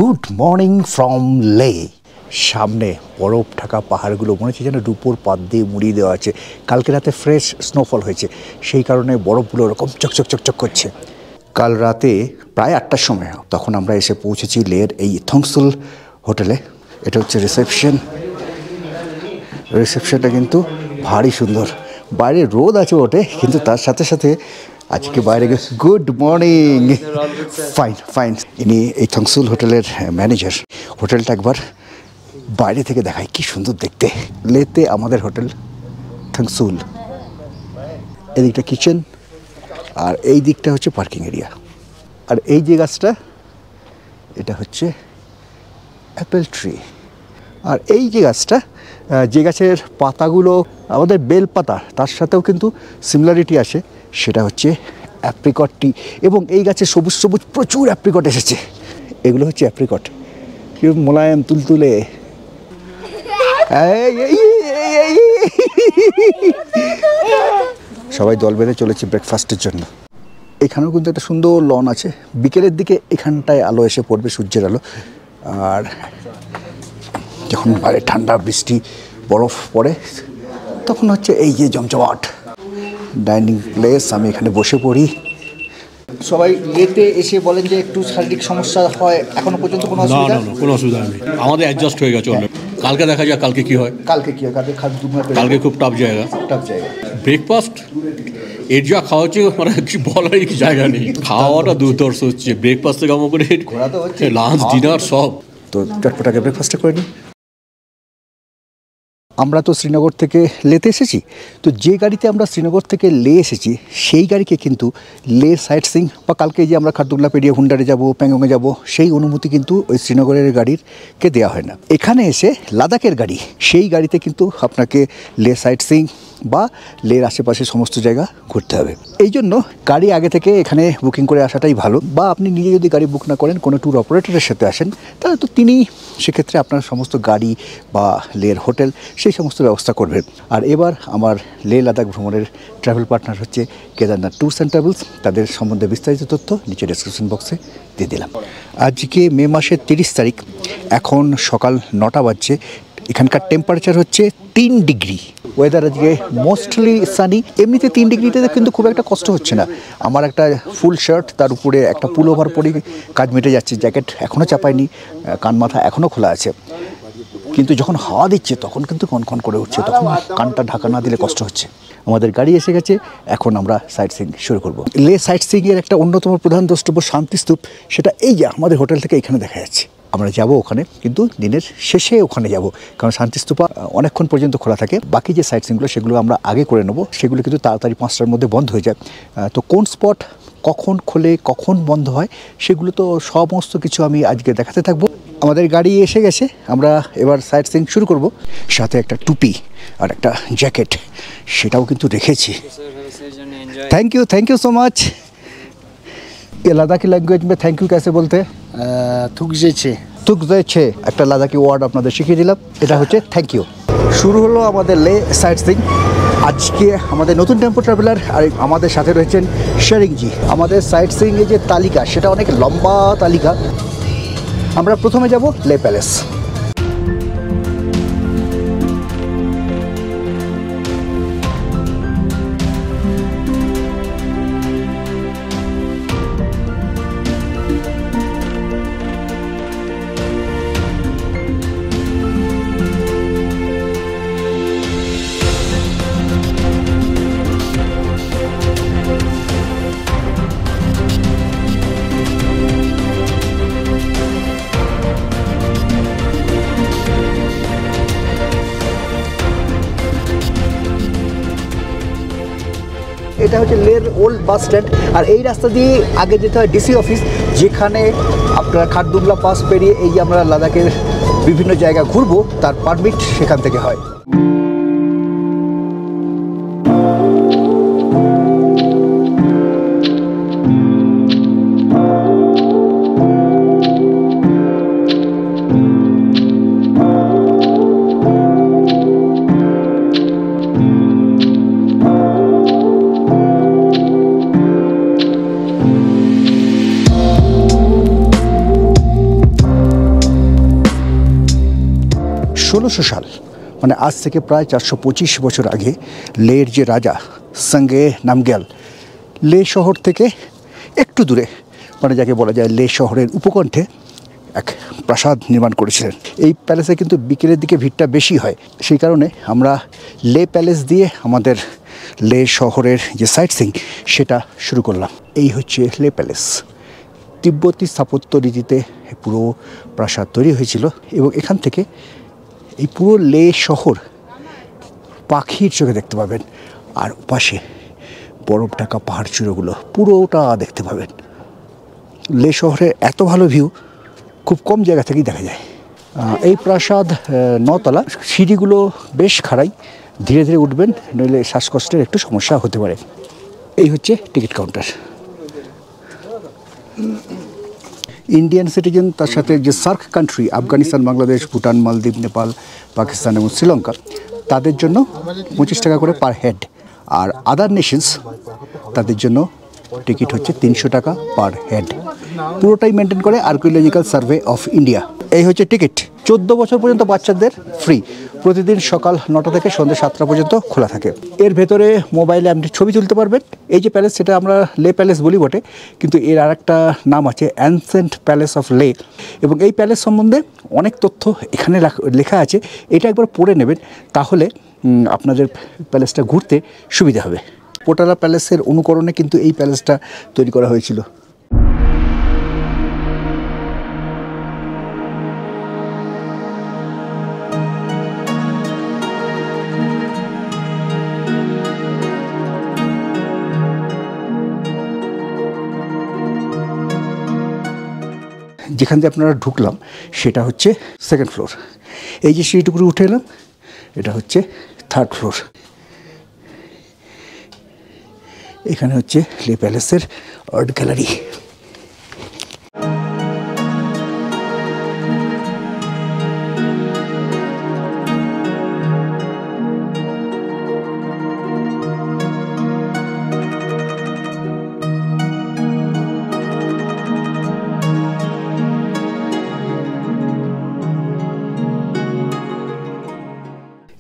Good morning from লে। সামনে বরফ ঢাকা পাহাড়গুলো মনে হচ্ছে যেন রূপোর পাত দিয়ে মুড়িয়ে দেওয়া আছে। কালকে রাতে ফ্রেশ স্নোফল হয়েছে, সেই কারণে বরফগুলো ওরকম চকচক চকচক করছে। কাল রাতে প্রায় 8টার সময় তখন আমরা এসে পৌঁছেছি লের এই থংসুল হোটেলে। এটা হচ্ছে রিসেপশনটা কিন্তু ভারী সুন্দর। বাইরে রোদ আছে ওঠে, কিন্তু তার সাথে সাথে আজকে বাইরে গুড মর্নিং, ফাইন। ইনি এই থংসুল হোটেলের ম্যানেজার। হোটেলটা একবার বাইরে থেকে দেখায়, কি সুন্দর দেখতে। লেতে আমাদের হোটেল থংসুল। এদিকটা কিচেন আর এই দিকটা হচ্ছে পার্কিং এরিয়া। আর এই যে গাছটা, এটা হচ্ছে অ্যাপেল ট্রি। আর এই যে গাছটা, যে গাছের পাতাগুলো আমাদের বেল পাতা, তার সাথেও কিন্তু সিমিলারিটি আসে, সেটা হচ্ছে অ্যাপ্রিকট টি। এবং এই গাছে সবুজ সবুজ প্রচুর অ্যাপ্রিকট এসেছে। এগুলো হচ্ছে অ্যাপ্রিকট, কি মোলায়েম তুলতুলে। সবাই দল বেঁধে চলেছে ব্রেকফাস্টের জন্য। এখানেও কিন্তু একটা সুন্দর লন আছে। বিকেলের দিকে এখানটায় আলো এসে পড়বে, সূর্যের আলো। আর যখন বাইরে ঠান্ডা বৃষ্টি বরফ পড়ে, তখন হচ্ছে এই যে জমজমাট ডাইনিং প্লেস। আমি এখানে বসে পড়ি। সবাই লেতে এসে বলেন যে একটু শারীরিক সমস্যা হয়, এখনো পর্যন্ত কোনো অসুবিধা? না, কোনো অসুবিধা নেই, আমাদের অ্যাডজাস্ট হয়ে গেছে। কালকে দেখা যাক কালকে কি হয়। কালকে কালকে খুব টাফ জায়গা। ব্রেকফাস্ট এর যা খাওয়া হচ্ছে, মানে কি বলার কি জায়গা নেই। খাওয়াটা দুর্ধর্ষ হচ্ছে, ব্রেকফাস্ট থেকে আমার করে লাঞ্চ ডিনার সব। তো চটপটাকে ব্রেকফাস্টটা করে নিই। আমরা তো শ্রীনগর থেকে লেতে এসেছি, তো যে গাড়িতে আমরা শ্রীনগর থেকে লে এসেছি সেই গাড়িকে কিন্তু লে সাইট সিং বা কালকে যে আমরা খারদুংলা পেরিয়ে হুন্ডারে যাব, প্যাংগংয়ে যাব, সেই অনুমতি কিন্তু ওই শ্রীনগরের গাড়িরকে দেওয়া হয় না। এখানে এসে লাদাখের গাড়ি, সেই গাড়িতে কিন্তু আপনাকে লে সাইট সিং বা লের আশেপাশে সমস্ত জায়গা ঘুরতে হবে। এই জন্য গাড়ি আগে থেকে এখানে বুকিং করে আসাটাই ভালো। বা আপনি নিজে যদি গাড়ি বুক না করেন, কোনো ট্যুর অপারেটরের সাথে আসেন, তাহলে তো তিনি সেক্ষেত্রে আপনার সমস্ত গাড়ি বা লের হোটেল সেই সমস্ত ব্যবস্থা করবেন। আর এবার আমার লে লাদাখ ভ্রমণের ট্রাভেল পার্টনার হচ্ছে কেদারনাথ ট্যুরস অ্যান্ড ট্রাভেলস। তাদের সম্বন্ধে বিস্তারিত তথ্য নিচে ডেসক্রিপশন বক্সে দিয়ে দিলাম। আজকে মে মাসের 30 তারিখ, এখন সকাল 9টা বাজছে। এখানকার টেম্পারেচার হচ্ছে 3 ডিগ্রি। ওয়েদার আজকে মোস্টলি সানি। এমনিতে 3 ডিগ্রিতে কিন্তু খুব একটা কষ্ট হচ্ছে না। আমার একটা ফুল শার্ট, তার উপরে একটা পুল ওভার পরে কাজ মিটে যাচ্ছে। জ্যাকেট এখনও চাপায়নি, কান মাথা এখনও খোলা আছে। কিন্তু যখন হাওয়া দিচ্ছে তখন কিন্তু কনকন করে উঠছে, তখন কানটা ঢাকা না দিলে কষ্ট হচ্ছে। আমাদের গাড়ি এসে গেছে, এখন আমরা সাইট সিইং শুরু করব। লে সাইট সিইংয়ের একটা অন্যতম প্রধান দ্রষ্টব্য শান্তিস্তূপ। সেটা এই যে আমাদের হোটেল থেকে এখানে দেখা যাচ্ছে। আমরা যাব ওখানে, কিন্তু দিনের শেষে ওখানে যাব, কারণ শান্তিস্তূপা অনেকক্ষণ পর্যন্ত খোলা থাকে। বাকি যে সাইট সিইংগুলো সেগুলো আমরা আগে করে নেব, সেগুলো কিন্তু তাড়াতাড়ি 5টার মধ্যে বন্ধ হয়ে যায়। তো কোন স্পট কখন খোলে, কখন বন্ধ হয়, সেগুলো তো সমস্ত কিছু আমি আজকে দেখাতে থাকবো। আমাদের গাড়ি এসে গেছে, আমরা এবার সাইট সিইং শুরু করব। সাথে একটা টুপি আর একটা জ্যাকেট, সেটাও কিন্তু রেখেছি। Thank you so much. ये लद्दाखी लैंग्वेज में थैंक यू कैसे बोलते हैं? তুকজেছে একটা লাদাখি ওয়ার্ড আপনাদের শিখিয়ে দিলাম, এটা হচ্ছে থ্যাংক ইউ। শুরু হলো আমাদের লে সাইট সিইং। আজকে আমাদের নতুন টেম্পো ট্রাভেলার আর আমাদের সাথে রয়েছেন শেরিংজি। আমাদের সাইট সিইংয়ের যে তালিকা, সেটা অনেক লম্বা তালিকা। আমরা প্রথমে যাব লে প্যালেস। এটা হচ্ছে লের ওল্ড বাস স্ট্যান্ড। আর এই রাস্তা দিয়ে আগে যেতে হয় ডিসি অফিস, যেখানে আপনার খারদুংলা পাস পেরিয়ে এই যে আমরা লাদাখের বিভিন্ন জায়গা ঘুরবো, তার পারমিট সেখান থেকে হয়। 1600 সাল মানে আজ থেকে প্রায় 425 বছর আগে লের যে রাজা সঙ্গে নামগ্যাল লে শহর থেকে একটু দূরে মানে যাকে বলা যায় লে শহরের উপকণ্ঠে এক প্রাসাদ নির্মাণ করেছিলেন। এই প্যালেসে কিন্তু বিকেলের দিকে ভিড়টা বেশি হয়, সেই কারণে আমরা লে প্যালেস দিয়ে আমাদের লে শহরের যে সাইট সিং সেটা শুরু করলাম। এই হচ্ছে লে প্যালেস। তিব্বতী স্থাপত্য রীতিতে পুরো প্রাসাদ তৈরি হয়েছিল এবং এখান থেকে এই পুরো লে শহর পাখির চোখে দেখতে পাবেন, আর পাশে বরফ ঢাকা পাহাড় চূড়োগুলো পুরোটা দেখতে পাবেন। লে শহরে এত ভালো ভিউ খুব কম জায়গা থেকেই দেখা যায়। এই প্রাসাদ 9 তলা, সিঁড়িগুলো বেশ খাড়াই, ধীরে ধীরে উঠবেন নইলে শ্বাসকষ্টের একটু সমস্যা হতে পারে। এই হচ্ছে টিকিট কাউন্টার। ইন্ডিয়ান সিটিজেন, তার সাথে যে সার্ক কান্ট্রি আফগানিস্তান, বাংলাদেশ, ভুটান, মালদ্বীপ, নেপাল, পাকিস্তান এবং শ্রীলঙ্কা, তাদের জন্য 25 টাকা করে পার হেড, আর আদার নেশনস তাদের জন্য টিকিট হচ্ছে 300 টাকা পার হেড। পুরোটাই মেনটেন করে আর্কিওলজিক্যাল সার্ভে অফ ইন্ডিয়া। এই হচ্ছে টিকিট। 14 বছর পর্যন্ত বাচ্চাদের ফ্রি, প্রতিদিন সকাল 9টা থেকে সন্ধ্যে 7টা পর্যন্ত খোলা থাকে। এর ভেতরে মোবাইলে আপনি ছবি তুলতে পারবেন। এই যে প্যালেস, সেটা আমরা লে প্যালেস বলি বটে, কিন্তু এর আরেকটা নাম আছে অ্যানসেন্ট প্যালেস অফ লে, এবং এই প্যালেস সম্বন্ধে অনেক তথ্য এখানে লেখা আছে। এটা একবার পড়ে নেবেন, তাহলে আপনাদের প্যালেসটা ঘুরতে সুবিধা হবে। পোটালা প্যালেসের অনুকরণে কিন্তু এই প্যালেসটা তৈরি করা হয়েছিল। যেখান দিয়ে আপনারা ঢুকলাম সেটা হচ্ছে 2nd ফ্লোর। এই যে সিঁড়িটুকু উঠে এলাম, এটা হচ্ছে 3rd ফ্লোর। এখানে হচ্ছে লে প্যালেসের আর্ট গ্যালারি।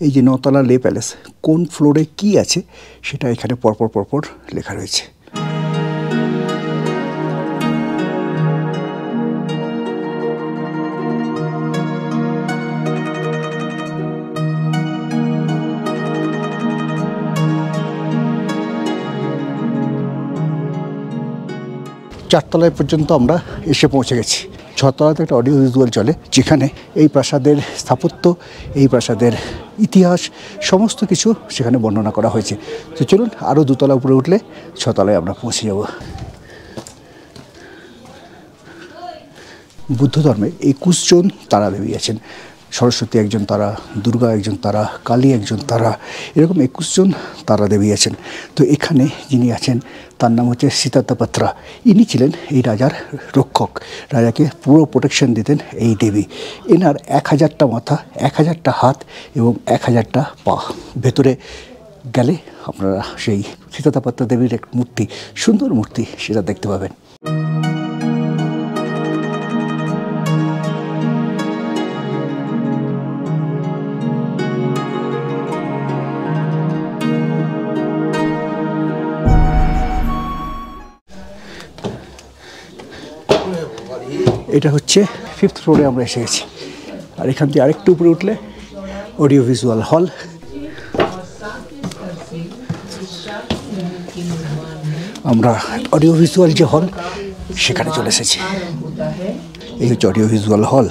এই যে 9 তলা লে প্যালেস কোন ফ্লোরে কি আছে সেটা এখানে পরপর পরপর লেখা রয়েছে। চারতলায় পর্যন্ত আমরা এসে পৌঁছে গেছি। 6 তলাতে একটা অডিও ভিজুয়াল চলে, যেখানে এই প্রাসাদের স্থাপত্য, এই প্রাসাদের ইতিহাস সমস্ত কিছু সেখানে বর্ণনা করা হয়েছে। তো চলুন আরও 2 তলা উপরে উঠলে 6 তলায় আমরা পৌঁছে যাব। বুদ্ধ ধর্মে 21 জন তারা দেবী আছেন। সরস্বতী একজন তারা, দুর্গা একজন তারা, কালী একজন তারা, এরকম 21 জন তারা দেবী আছেন। তো এখানে যিনি আছেন তার নাম হচ্ছে সিতাতাপাত্রা। ইনি ছিলেন এই রাজার রক্ষক, রাজাকে পুরো প্রোটেকশন দিতেন এই দেবী। এনার 1000টা মাথা, 1000টা হাত এবং 1000টা পা। ভেতরে গেলে আপনারা সেই সিতাতাপাত্রা দেবীর এক মূর্তি, সুন্দর মূর্তি, সেটা দেখতে পাবেন। এটা হচ্ছে 5th ফ্লোরে আমরা এসে গেছি, আর এখান থেকে আরেকটু উপরে উঠলে অডিও ভিজুয়াল হল। আমরা অডিও ভিজুয়াল যে হল সেখানে চলে এসেছি। এই হচ্ছে অডিও ভিজুয়াল হল।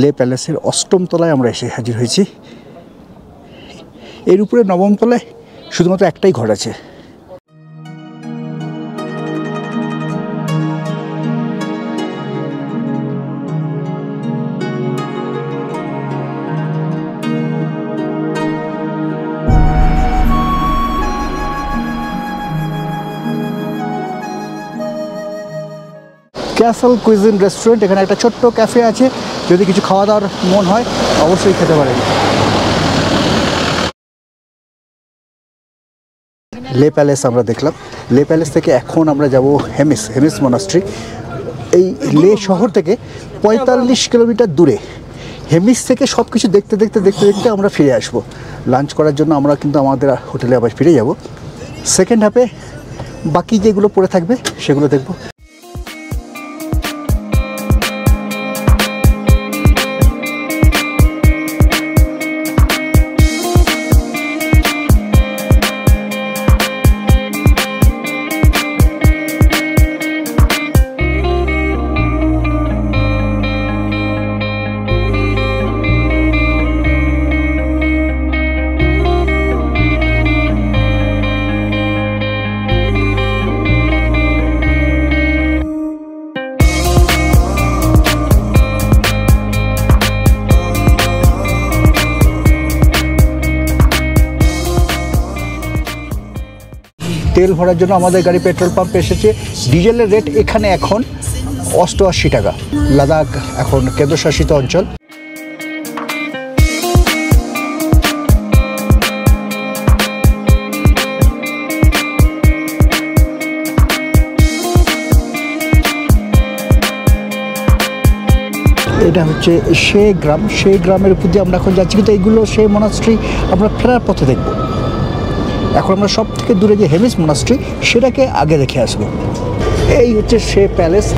লে প্যালেসের 8ম তলায় আমরা এসে হাজির হয়েছি। এর উপরে 9ম তলায় শুধুমাত্র একটাই ঘর আছে। Castle cuisine restaurant. এখানে একটা ছোট্ট ক্যাফে আছে, যদি কিছু খাওয়া দাওয়ার মন হয় অবশ্যই খেতে পারেন। লে প্যালেস আমরা দেখলাম। লে প্যালেস থেকে এখন আমরা যাব হেমিস মনাস্ট্রি। এই লে শহর থেকে 45 কিলোমিটার দূরে। হেমিস থেকে সব কিছু দেখতে দেখতে আমরা ফিরে আসব। লাঞ্চ করার জন্য আমরা কিন্তু আমাদের হোটেলে আবার ফিরে যাব। সেকেন্ড হাফে বাকি যেগুলো পড়ে থাকবে সেগুলো দেখব। তেল ভরার জন্য আমাদের গাড়ি পেট্রোল পাম্পে এসেছে। ডিজেলের রেট এখানে এখন 88 টাকা। লাদাখ এখন কেন্দ্রশাসিত অঞ্চল। এটা হচ্ছে সেই গ্রামের উপর দিয়ে আমরা এখন যাচ্ছি, কিন্তু এইগুলো সেই মনাস্ট্রি আমরা ফেরার পথে দেখব। এখন আমরা সব থেকে দূরে যে হেমিস মনাস্ট্রি সেটাকে আগে দেখে আসবো। এই হচ্ছে সে প্যালেস।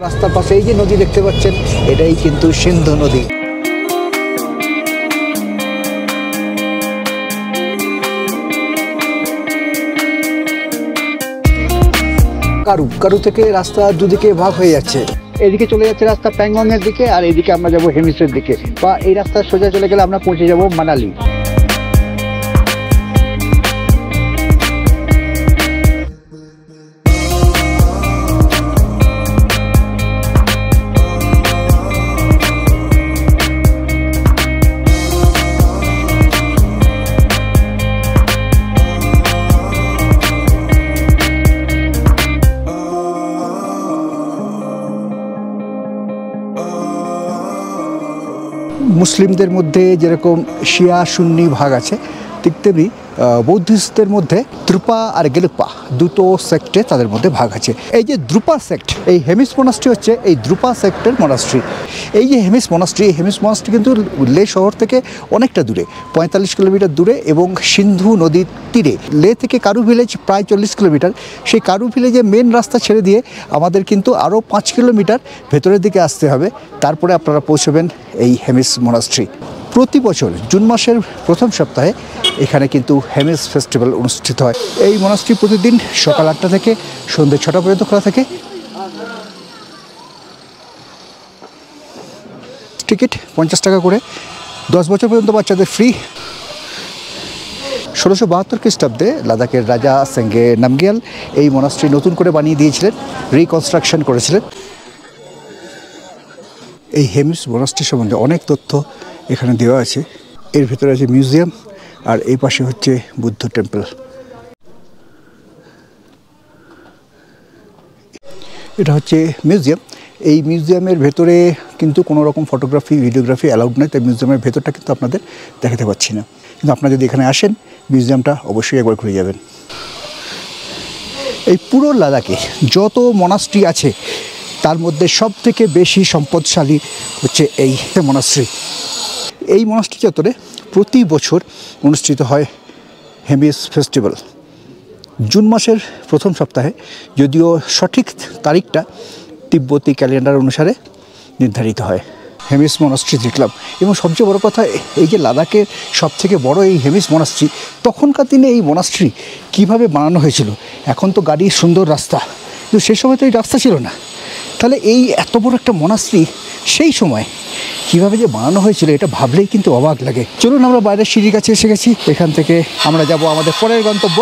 রাস্তার পাশে এই যে নদী দেখতে পাচ্ছেন, এটাই কিন্তু সিন্ধু নদী। কারু থেকে রাস্তা দুদিকে ভাগ হয়ে যাচ্ছে। এদিকে চলে যাচ্ছে রাস্তা প্যাংগং এর দিকে, আর এদিকে আমরা যাব হেমিসের দিকে। বা এই রাস্তা সোজা চলে গেলে আমরা পৌঁছে যাব মানালি। মুসলিমদের মধ্যে যেরকম শিয়া সুন্নি ভাগ আছে, ঠিক তেমনি বৌদ্ধিস্টদের মধ্যে দ্রুপা আর গেলুপা দুটো সেক্টে তাদের মধ্যে ভাগ আছে। এই যে দ্রুপা সেক্ট, এই হেমিস মনাস্ট্রি হচ্ছে এই দ্রুপা সেক্টের মনাস্ট্রি। এই যে হেমিস মনাস্ট্রি কিন্তু লে শহর থেকে অনেকটা দূরে, 45 কিলোমিটার দূরে, এবং সিন্ধু নদীর তীরে। লে থেকে কারু ভিলেজ প্রায় 40 কিলোমিটার। সেই কারু ভিলেজে মেন রাস্তা ছেড়ে দিয়ে আমাদের কিন্তু আরও 5 কিলোমিটার ভেতরের দিকে আসতে হবে, তারপরে আপনারা পৌঁছবেন এই হেমিস মনাস্ট্রি। প্রতি বছর জুন মাসের প্রথম সপ্তাহে এখানে কিন্তু হেমিস ফেস্টিভ্যাল অনুষ্ঠিত হয়। এই মনাস্ট্রি প্রতিদিন সকাল 8টা থেকে সন্ধ্যে 6টা পর্যন্ত খোলা থাকে। টিকিট 50 টাকা করে, 10 বছর পর্যন্ত বাচ্চাদের ফ্রি। 1672 খ্রিস্টাব্দে লাদাখের রাজা সেঙ্গে নামগিয়াল এই মনাস্ট্রি নতুন করে বানিয়ে দিয়েছিলেন, রিকনস্ট্রাকশন করেছিলেন। এই হেমিস মনাস্ট্রি সম্বন্ধে অনেক তথ্য এখানে দেওয়া আছে। এর ভিতরে আছে মিউজিয়াম, আর এই পাশে হচ্ছে বুদ্ধ টেম্পল। এটা হচ্ছে মিউজিয়াম। এই মিউজিয়ামের ভেতরে কিন্তু কোনো রকম ফটোগ্রাফি ভিডিওগ্রাফি অ্যালাউড নয়, তাই মিউজিয়ামের ভেতরটা কিন্তু আপনাদের দেখাতে পাচ্ছি না। কিন্তু আপনারা যদি এখানে আসেন, মিউজিয়ামটা অবশ্যই একবার ঘুরে যাবেন। এই পুরো লাদাখে যত মনাস্ট্রি আছে তার মধ্যে সব থেকে বেশি সম্পদশালী হচ্ছে এই মনাস্ট্রি। এই মনাস্ট্রি চত্বরে প্রতি বছর অনুষ্ঠিত হয় হেমিস ফেস্টিভ্যাল। জুন মাসের প্রথম সপ্তাহে, যদিও সঠিক তারিখটা তিব্বতী ক্যালেন্ডার অনুসারে নির্ধারিত হয়। হেমিস মনাস্ট্রি দেখলাম, এবং সবচেয়ে বড় কথা, এই যে লাদাখের সবথেকে বড় এই হেমিস মনাস্ট্রি, তখনকার দিনে এই মনাস্ট্রি কীভাবে বানানো হয়েছিল। এখন তো গাড়ির সুন্দর রাস্তা, কিন্তু সে সময় তো এই রাস্তা ছিল না। তাহলে এই এত বড় একটা মনাস্ট্রি সেই সময় কীভাবে যে বানানো হয়েছিল এটা ভাবলেই কিন্তু অবাক লাগে। চলুন আমরা বাইরের সিঁড়ির কাছে এসে গেছি, এখান থেকে আমরা যাব আমাদের পরের গন্তব্য।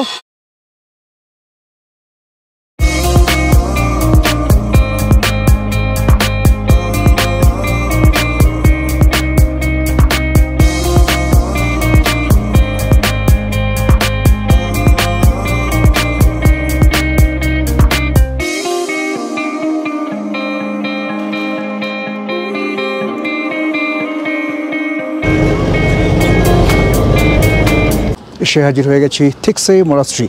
এসে হাজির হয়ে গেছি থিকসে মনাস্ট্রি,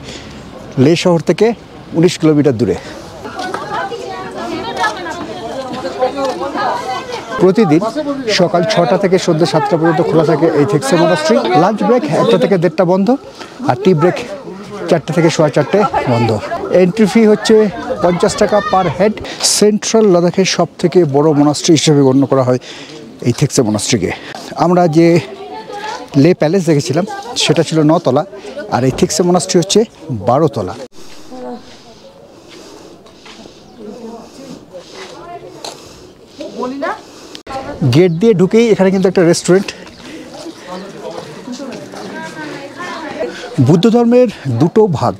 লে শহর থেকে 19 কিলোমিটার দূরে। প্রতিদিন সকাল 6টা থেকে সন্ধ্যে 7টা পর্যন্ত খোলা থাকে এই থিকসে মনাস্ট্রি। লাঞ্চ ব্রেক 1টা থেকে 1:30 বন্ধ, আর টি ব্রেক 4টে থেকে 4:15 বন্ধ। এন্ট্রি ফি হচ্ছে 50 টাকা পার হেড। সেন্ট্রাল লাদাখের সব থেকে বড় মনাস্ট্রি হিসেবে গণ্য করা হয় এই থিকসে মনাস্ট্রিকে। আমরা যে লে প্যালেস দেখেছিলাম সেটা ছিল 9 তলা, আর এই থিকসে মনাস্ট্রি হচ্ছে 12 তলা। গেট দিয়ে ঢুকেই এখানে কিন্তু একটা রেস্টুরেন্ট। বুদ্ধ ধর্মের দুটো ভাগ,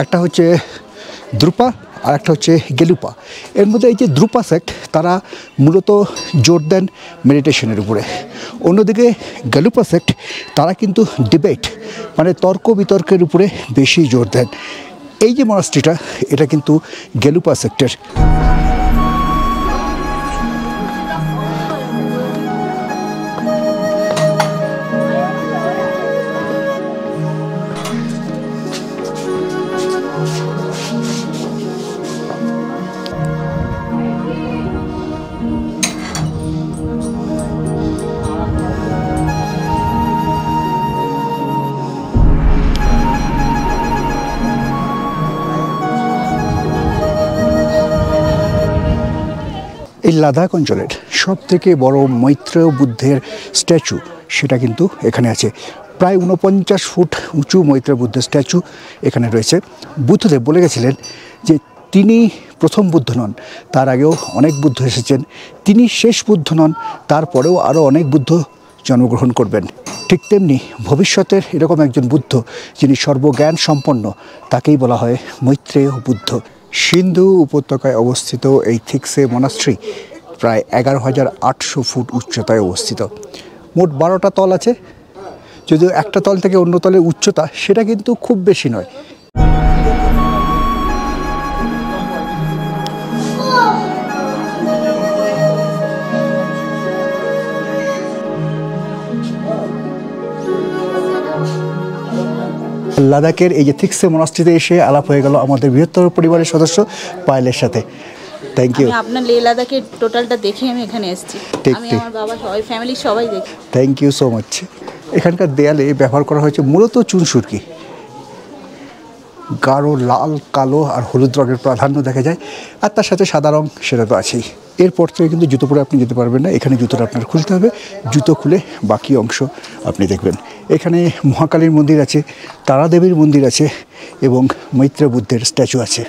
একটা হচ্ছে দ্রুপা আর একটা হচ্ছে গেলুপা। এর মধ্যে এই যে দ্রুপা সেক্ট তারা মূলত জোর দেন মেডিটেশনের উপরে, অন্যদিকে গেলুপা সেক্ট তারা কিন্তু ডিবেট মানে তর্ক বিতর্কের উপরে বেশি জোর দেন। এই যে মনাস্ট্রিটা এটা কিন্তু গেলুপা সেক্টের। এই লাদাখ অঞ্চলের সব থেকে বড় মৈত্রেয় বুদ্ধের স্ট্যাচু সেটা কিন্তু এখানে আছে। প্রায় 49 ফুট উঁচু মৈত্রেয় বুদ্ধের স্ট্যাচু এখানে রয়েছে। বুদ্ধদেব বলে গেছিলেন যে তিনি প্রথম বুদ্ধ নন, তার আগেও অনেক বুদ্ধ এসেছেন, তিনি শেষ বুদ্ধ নন, তারপরেও আরও অনেক বুদ্ধ জন্মগ্রহণ করবেন। ঠিক তেমনি ভবিষ্যতের এরকম একজন বুদ্ধ যিনি সর্বজ্ঞান সম্পন্ন, তাকেই বলা হয় মৈত্রেয় বুদ্ধ। সিন্ধু উপত্যকায় অবস্থিত এই থিকসে মনাস্ট্রি প্রায় 11,800 ফুট উচ্চতায় অবস্থিত। মোট 12টা তল আছে, যদিও একটা তল থেকে অন্য তলের উচ্চতা সেটা কিন্তু খুব বেশি নয়। লাদাখের এই যে থিকসে মনাস্ট্রিতে এসে আলাপ হয়ে গেল আমাদের বৃহত্তর পরিবারের সদস্য পায়েলের সাথে। Thank you. আপনার লে লাদাখের টোটালটা দেখে আমি এখানে এসেছি। আমি আমার বাবা সবাই ফ্যামিলি সবাই দেখি। Thank you so much. এখানকার দেয়ালে ব্যবহার করা হয়েছে মূলত চুনসুরকি। গাঢ় লাল, কালো আর হলুদ রঙের প্রাধান্য দেখা যায়, আর তার সাথে সাদা রঙ সেটা তো আছেই। এরপর থেকে কিন্তু জুতো পরে আপনি যেতে পারবেন না, এখানে জুতোটা আপনার খুলতে হবে। জুতো খুলে বাকি অংশ আপনি দেখবেন। এখানে মহাকালীর মন্দির আছে, তারাদেবীর মন্দির আছে এবং মৈত্রেয় বুদ্ধের স্ট্যাচু আছে।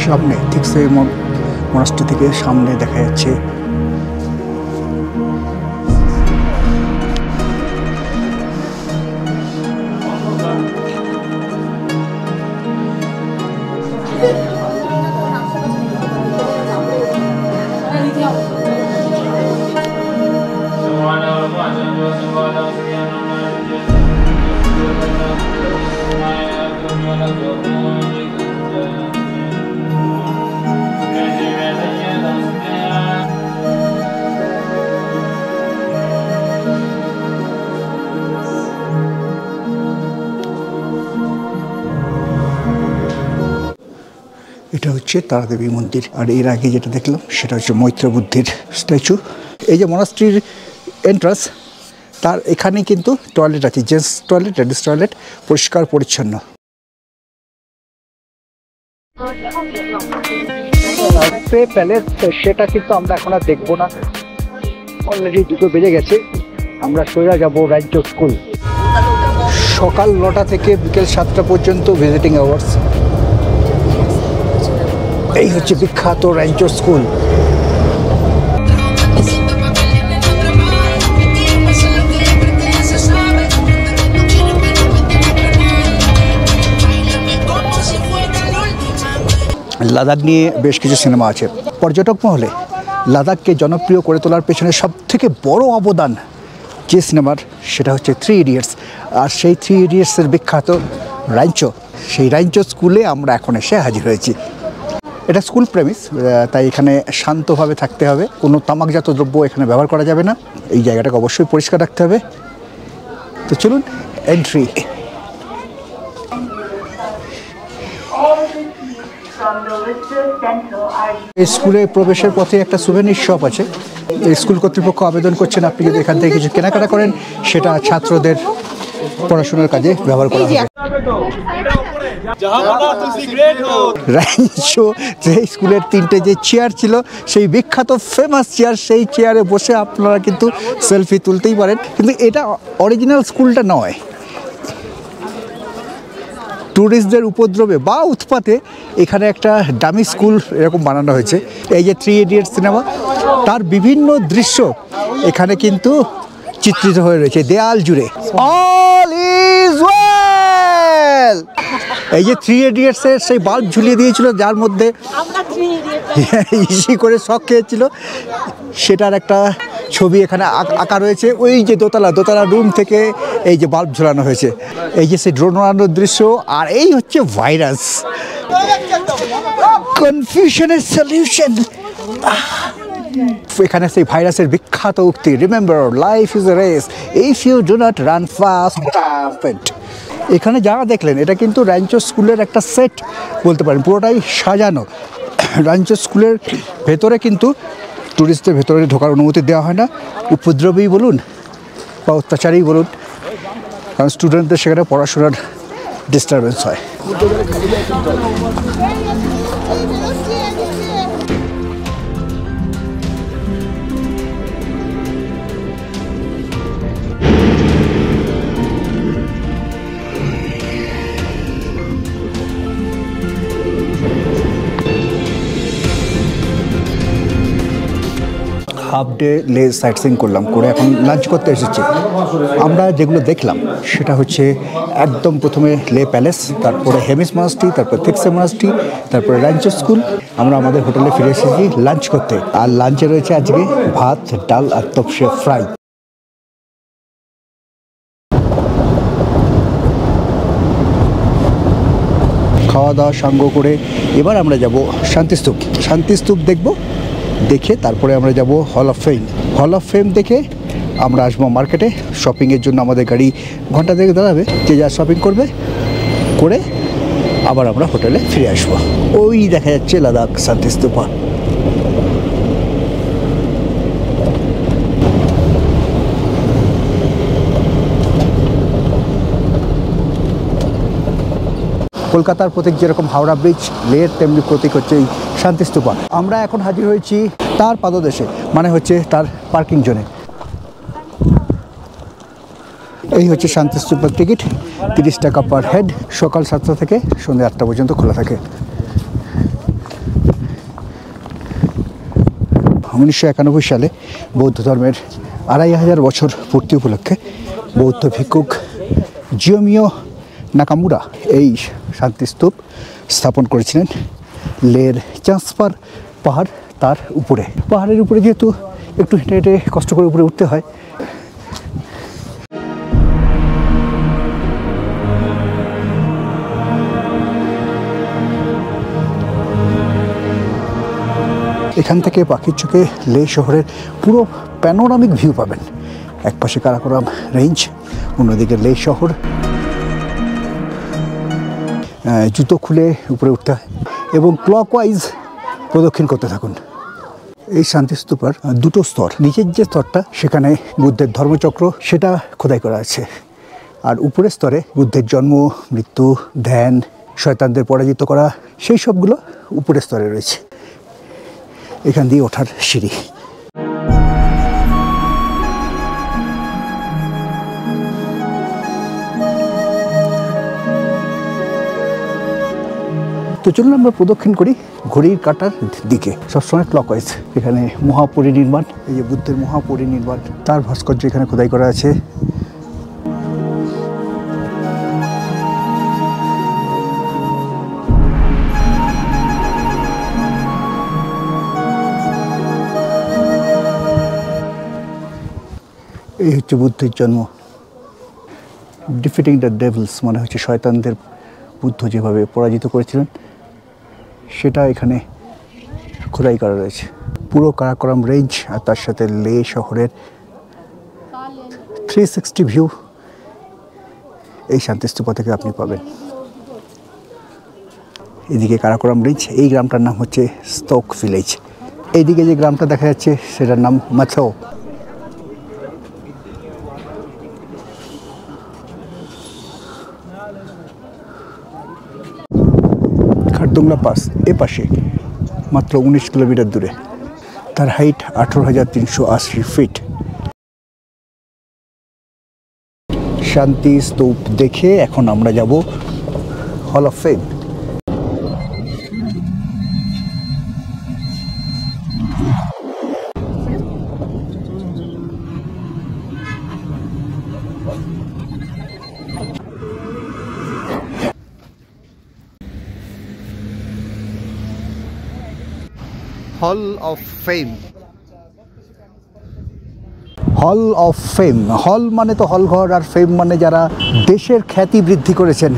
সামনে থিকসে মনাস্ট্রি থেকে সামনে দেখা যাচ্ছে এটা হচ্ছে তারাদেবী মন্দির, আর এর আগে যেটা দেখলাম সেটা হচ্ছে মৈত্র বুদ্ধের স্ট্যাচু। এই যে মনাস্ট্রির এন্ট্রান্স, তার এখানে কিন্তু টয়লেট আছে, জেন্টস টয়লেট, লেডিস টয়লেট, পরিষ্কার পরিচ্ছন্ন। প্যালেস সেটা কিন্তু আমরা এখন আর দেখবো না, অলরেডি 2টো বেজে গেছে। আমরা সোজা যাবো রাজ্য স্কুল। সকাল 9টা থেকে বিকেল 7টা পর্যন্ত ভিজিটিং আওয়ার্স। এই হচ্ছে বিখ্যাত রাজ্য স্কুল। লাদাখ নিয়ে বেশ কিছু সিনেমা আছে। পর্যটক মহলে লাদাখকে জনপ্রিয় করে তোলার পেছনে সবথেকে বড় অবদান যে সিনেমার, সেটা হচ্ছে 3 ইডিয়টস। আর সেই 3 ইডিয়টসের বিখ্যাত রাঞ্চো, সেই রাঞ্চো স্কুলে আমরা এখন এসে হাজির হয়েছি। এটা স্কুল প্রেমিস, তাই এখানে শান্তভাবে থাকতে হবে, কোনো তামাকজাত দ্রব্য এখানে ব্যবহার করা যাবে না, এই জায়গাটাকে অবশ্যই পরিষ্কার রাখতে হবে। তো চলুন, এন্ট্রি। এই স্কুলে প্রবেশের পথে একটা সুভেনির শপ আছে। এই স্কুল কর্তৃপক্ষ আবেদন করছেন আপনি যদি এখান থেকে কিছু কেনাকাটা করেন, সেটা ছাত্রদের পড়াশোনার কাজে ব্যবহার করা হবে। রাঞ্চো যে স্কুলের 3টে যে চেয়ার ছিল, সেই বিখ্যাত ফেমাস চেয়ার, সেই চেয়ারে বসে আপনারা কিন্তু সেলফি তুলতেই পারেন। কিন্তু এটা অরিজিনাল স্কুলটা নয়, ট্যুরিস্টদের উপদ্রবে বা উৎপাতে এখানে একটা ডামি স্কুল এরকম বানানো হয়েছে। এই যে 3 ইডিয়টস সিনেমা, তার বিভিন্ন দৃশ্য এখানে কিন্তু চিত্রিত হয়ে রয়েছে দেয়াল জুড়ে। All is well. এই যে 3 ইডিয়টসের সেই বাল্ব ঝুলিয়ে দিয়েছিল, যার মধ্যে ইসি করে শক খেয়েছিল, সেটার একটা ছবি এখানে আঁকা রয়েছে। ওই যে দোতলা রুম থেকে এই যে বাল্ব ঝোলানো হয়েছে, এই যে সেই ড্রোন ওড়ানোর দৃশ্য। আর এই হচ্ছে ভাইরাস, কনফিউশনের সলিউশন। এখানে সেই ভাইরাসের বিখ্যাত উক্তি, remember life is a race, if you do not run fast perfect. এখানে যারা দেখলেন, এটা কিন্তু রাঞ্চো স্কুলের একটা সেট বলতে পারেন, পুরোটাই সাজানো। রাঞ্চো স্কুলের ভেতরে কিন্তু ট্যুরিস্টদের ভেতরে ঢোকার অনুমতি দেওয়া হয় না, উপদ্রবী বলুন বা অত্যাচারী বলুন, কারণ স্টুডেন্টদের সেখানে পড়াশোনার ডিস্টারবেন্স হয়। হাফ ডে লে সাইট সিইং করলাম, করে এখন লাঞ্চ করতে এসেছি। আমরা যেগুলো দেখলাম সেটা হচ্ছে একদম প্রথমে লে প্যালেস, তারপরে হেমিস মনাস্ট্রি, তারপর থিক্সে মনাস্ট্রি, তারপরে রাঞ্চো স্কুল। আমরা আমাদের হোটেলে ফিরে এসেছি লাঞ্চ করতে। আর লাঞ্চে রয়েছে আজকে ভাত, ডাল আর তপসে ফ্রাই। খাওয়া দাওয়া সাঙ্গ করে এবার আমরা যাব শান্তিস্তূপ। শান্তিস্তূপ দেখব, দেখে তারপরে আমরা যাব hall of fame. Hall of fame দেখে আমরা আসবো মার্কেটে। শপিংয়ের জন্য আমাদের গাড়ি ঘন্টা থেকে দাঁড়াবে, যে যা শপিং করবে করে আবার আমরা হোটেলে ফিরে আসবো। ওই দেখা যাচ্ছে লাদাখ শান্তিস্তূপা। কলকাতার প্রতীক যেরকম হাওড়া ব্রিজ, লের তেমনি প্রতীক হচ্ছে এই শান্তিস্তূপা। আমরা এখন হাজির হয়েছি তার পাদদেশে, মানে হচ্ছে তার পার্কিং জোনে। এই হচ্ছে শান্তিস্তূপার টিকিট, 30 টাকা পার হেড। সকাল 7টা থেকে সন্ধ্যে 8টা পর্যন্ত খোলা থাকে। 1991 সালে বৌদ্ধ ধর্মের 2500 বছর পূর্তি উপলক্ষে বৌদ্ধ ভিক্ষুক জিওমিও নাকামুরা এই শান্তিস্তূপ স্থাপন করেছিলেন লের চাঁসপার পাহাড়, তার উপরে। পাহাড়ের উপরে যেহেতু একটু হেঁটে হেঁটে কষ্ট করে উপরে উঠতে হয়। এখান থেকে পাখির চোখে লে শহরের পুরো প্যানোরামিক ভিউ পাবেন। একপাশে কারাকোরাম রেঞ্জ, অন্যদিকে লে শহর। জুতো খুলে উপরে উঠতে হয়। এবং ক্লকওয়াইজ প্রদক্ষিণ করতে থাকুন। এই শান্তিস্তূপার দুটো স্তর, নিচের যে স্তরটা সেখানে বুদ্ধের ধর্মচক্র সেটা খোদাই করা আছে, আর উপরের স্তরে বুদ্ধের জন্ম, মৃত্যু, ধ্যান, শয়তানদের পরাজিত করা, সেই সবগুলো উপরের স্তরে রয়েছে। এখান দিয়ে ওঠার সিঁড়ি। তো চলুন আমরা প্রদক্ষিণ করি ঘড়ির কাঁটার দিকে, সবসময় ক্লকওয়াইজ। এখানে মহাপরিনির্বাণ, এই যে বুদ্ধের মহাপরিনির্বাণ, তার ভাস্কর্য এখানে খোদাই করা আছে। এই হচ্ছে বুদ্ধের জন্ম। ডিফিটিং দ্য ডেভিলস মানে হচ্ছে শয়তানদের বুদ্ধ যেভাবে পরাজিত করেছিলেন সেটা এখানে খোদাই করা রয়েছে। পুরো কারাকোরাম রেঞ্জ আর তার সাথে লে শহরের 360 ভিউ এই শান্তিস্তূপা থেকে আপনি পাবেন। এদিকে কারাকোরাম রেঞ্জ, এই গ্রামটার নাম হচ্ছে স্তোক ভিলেজ। এইদিকে যে গ্রামটা দেখা যাচ্ছে সেটার নাম মাথো। খারদুংলা পাস এ পাশে মাত্র 19 কিলোমিটার দূরে, তার হাইট 18,380 ফিট। শান্তি স্তূপ দেখে এখন আমরা যাব hall of fame. Hall of fame, hall of fame. হল মানে তো হল ঘর, আর ফেম মানে যারা দেশের খ্যাতি বৃদ্ধি করেছেন।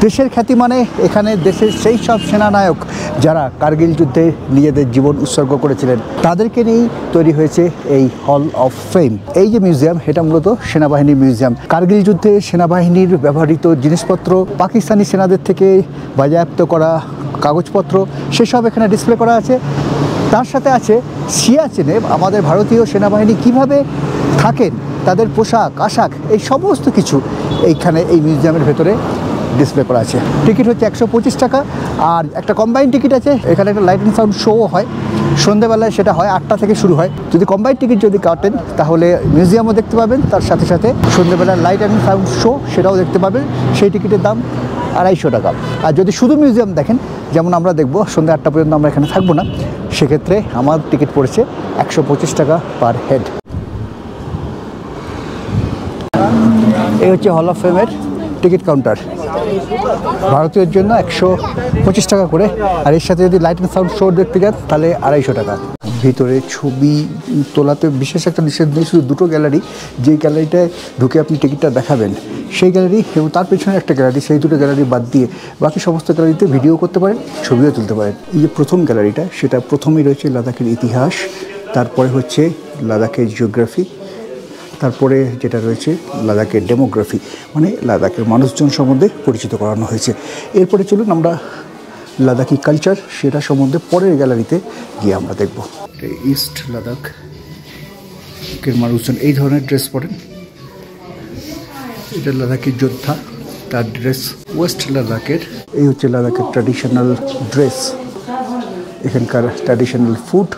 দেশের খ্যাতি মানে এখানে দেশের সেই সব সেনানায়ক যারা কার্গিল যুদ্ধে নিজেদের জীবন উৎসর্গ করেছিলেন, তাদেরকে নিয়েই তৈরি হয়েছে এই হল অফ ফেম। এই যে মিউজিয়াম, এটা মূলত সেনাবাহিনীর মিউজিয়াম। কার্গিল যুদ্ধে সেনাবাহিনীর ব্যবহৃত জিনিসপত্র, পাকিস্তানি সেনাদের থেকে বাজেয়াপ্ত করা কাগজপত্র, সেসব এখানে ডিসপ্লে করা আছে। তার সাথে আছে সিয়াচেনে আমাদের ভারতীয় সেনাবাহিনী কিভাবে থাকেন, তাদের পোশাক আশাক, এই সমস্ত কিছু এইখানে এই মিউজিয়ামের ভেতরে ডিসপ্লে করা আছে। টিকিট হচ্ছে 125 টাকা, আর একটা কম্বাইন টিকিট আছে। এখানে একটা লাইট অ্যান্ড সাউন্ড শোও হয় সন্ধ্যেবেলায়, সেটা হয় 8টা থেকে শুরু হয়। যদি কম্বাইন টিকিট যদি কাটেন তাহলে মিউজিয়ামও দেখতে পাবেন, তার সাথে সাথে সন্ধ্যেবেলার লাইট অ্যান্ড সাউন্ড শো সেটাও দেখতে পাবেন। সেই টিকিটের দাম 250 টাকা। আর যদি শুধু মিউজিয়াম দেখেন, যেমন আমরা দেখব সন্ধ্যা 8টা পর্যন্ত আমরা এখানে থাকবো না, সেক্ষেত্রে আমার টিকিট পড়েছে 125 টাকা পার হেড। এই হচ্ছে হল অফ ফেমের টিকিট কাউন্টার। ভারতীয়র জন্য 125 টাকা করে, আর এর সাথে যদি লাইট অ্যান্ড সাউন্ড শো দেখতে যান তাহলে 250 টাকা। ভিতরে ছবি তোলাতে বিশেষ একটা নিষেধ নেই, শুধু দুটো গ্যালারি। যেই গ্যালারিটায় ঢুকে আপনি টিকিটটা দেখাবেন সেই গ্যালারি, এবং তার পেছনে একটা গ্যালারি, সেই দুটো গ্যালারি বাদ দিয়ে বাকি সমস্ত গ্যালারিতে ভিডিও করতে পারেন, ছবিও তুলতে পারেন। এই যে প্রথম গ্যালারিটা, সেটা প্রথমেই রয়েছে লাদাখের ইতিহাস, তারপরে হচ্ছে লাদাখের জিওগ্রাফি, তারপরে যেটা রয়েছে লাদাখের ডেমোগ্রাফি, মানে লাদাখের মানুষজন সম্বন্ধে পরিচিত করানো হয়েছে। এরপরে চলুন আমরা লাদাখি কালচার সেটা সম্বন্ধে পরের গ্যালারিতে গিয়ে আমরা দেখব। ইস্ট লাদাখের মানুষজন এই ধরনের ড্রেস পরেন। এটা লাদাখের যোদ্ধা, তার ড্রেস। ওয়েস্ট লাদাখের এই হচ্ছে লাদাখের ট্র্যাডিশনাল ড্রেস, এখানকার ট্র্যাডিশনাল ফুড।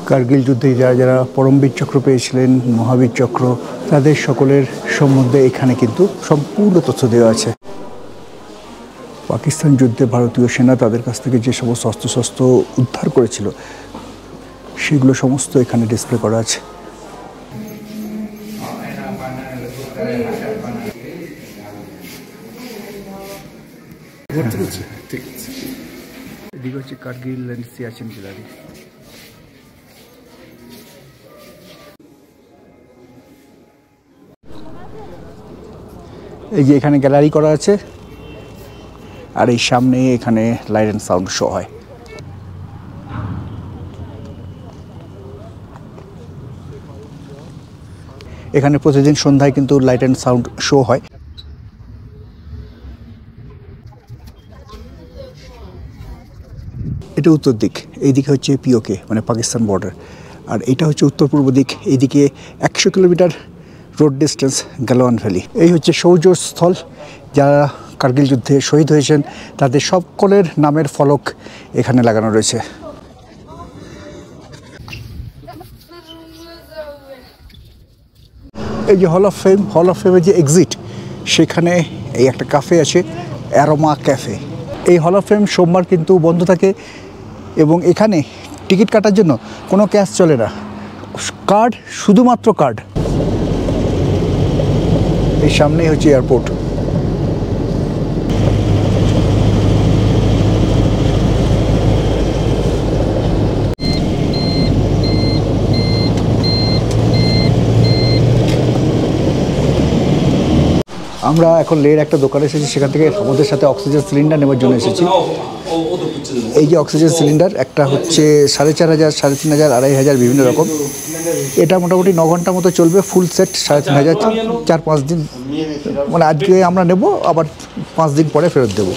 কার্গিল যুদ্ধে যারা যারা পরমবীর চক্র পেয়েছিলেন, মহাবীর চক্র, তাদের সকলের সম্বন্ধে এখানে কিন্তু সম্পূর্ণ তথ্য দেওয়া আছে। পাকিস্তান যুদ্ধে ভারতীয় সেনা তাদের কাছ থেকে যে সমস্ত অস্ত্রশস্ত্র উদ্ধার করেছিল সেগুলো সমস্ত এখানে ডিসপ্লে করা আছে। এদিকে হচ্ছে কার্গিল অ্যান্ড সিয়াচেন গ্যালারি। এই যে এখানে গ্যালারি করা আছে, আর এই সামনে এখানে লাইট অ্যান্ড সাউন্ড শো হয়। এখানে প্রতিদিন সন্ধ্যায় কিন্তু লাইট অ্যান্ড সাউন্ড শো হয়। এটা উত্তর দিক, এইদিকে হচ্ছে পিওকে মানে পাকিস্তান বর্ডার, আর এটা হচ্ছে উত্তর পূর্ব দিক, এইদিকে 100 kilometre road distance Galwan valley. এই হচ্ছে শৌর্যস্থল, যারা কার্গিল যুদ্ধে শহীদ হয়েছেন তাদের সকলের নামের ফলক এখানে লাগানো রয়েছে। এই যে হল অফ ফেমের যে এক্সিট, সেখানে এই একটা ক্যাফে আছে, অ্যারোমা ক্যাফে। এই হল অফ ফেম সোমবার কিন্তু বন্ধ থাকে এবং এখানে টিকিট কাটার জন্য কোনো ক্যাশ চলে না, কার্ড, শুধুমাত্র কার্ড। এই সামনেই হচ্ছে এয়ারপোর্ট। আমরা এখন লের একটা দোকানে এসেছি, সেখান থেকে আমাদের সাথে অক্সিজেন সিলিন্ডার নেওয়ার জন্য এসেছি। এই যে অক্সিজেন সিলিন্ডার, একটা হচ্ছে 4,500, 3,500, 2,500 বিভিন্ন রকম। এটা মোটামুটি 9 ঘন্টা মতো চলবে, ফুল সেট 3,500, 4-5 দিন, মানে আজকে আমরা নেব, আবার 5 দিন পরে ফেরত দেবো।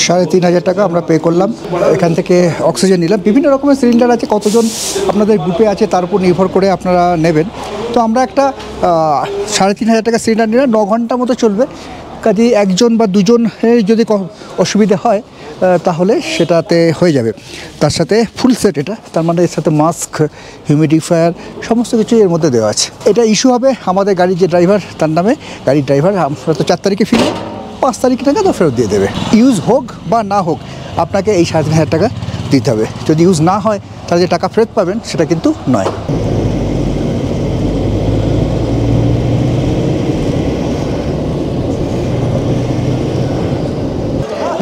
3,500 টাকা আমরা পে করলাম। এখান থেকে অক্সিজেন নিলাম। বিভিন্ন রকমের সিলিন্ডার আছে, কতজন আপনাদের গ্রুপে আছে তার উপর নির্ভর করে আপনারা নেবেন। তো আমরা একটা 3,500 টাকা সিলিন্ডার নিলাম, 9 ঘন্টা মতো চলবে। কাজে একজন বা দুজনের যদি অসুবিধা হয় তাহলে সেটাতে হয়ে যাবে। তার সাথে ফুল সেট এটা, তার মানে এর সাথে মাস্ক, হিউমিডিফায়ার, সমস্ত কিছু এর মধ্যে দেওয়া আছে। এটা ইস্যু হবে আমাদের গাড়ির যে ড্রাইভার, তার নামে। গাড়ির ড্রাইভার আমরা তো 4 তারিখে ফিরবো, 5 তারিখ টাকা তো ফেরত দিয়ে দেবে। ইউজ হোক বা না হোক আপনাকে এই 3,500 টাকা দিতে হবে। যদি ইউজ না হয় তাহলে যে টাকা ফেরত পাবেন সেটা কিন্তু নয়।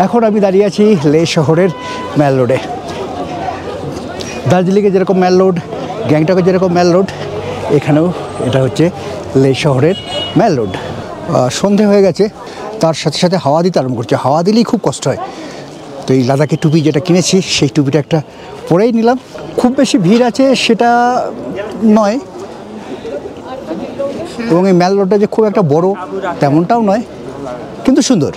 এখন আমি দাঁড়িয়ে আছি লে শহরের ম্যাল রোডে। দার্জিলিংয়ে যেরকম ম্যাল রোড, গ্যাংটকে যেরকম ম্যাল রোড, এখানেও এটা হচ্ছে লে শহরের ম্যাল রোড। সন্ধে হয়ে গেছে, তার সাথে সাথে হাওয়া দিতে আরম্ভ করছে। হাওয়া দিলেই খুব কষ্ট হয়। তো এই লাদাখি টুপি যেটা কিনেছি, সেই টুপিটা একটা পরেই নিলাম। খুব বেশি ভিড় আছে সেটা নয়, এবং এই ম্যাল রোডটা যে খুব একটা বড় তেমনটাও নয়, কিন্তু সুন্দর।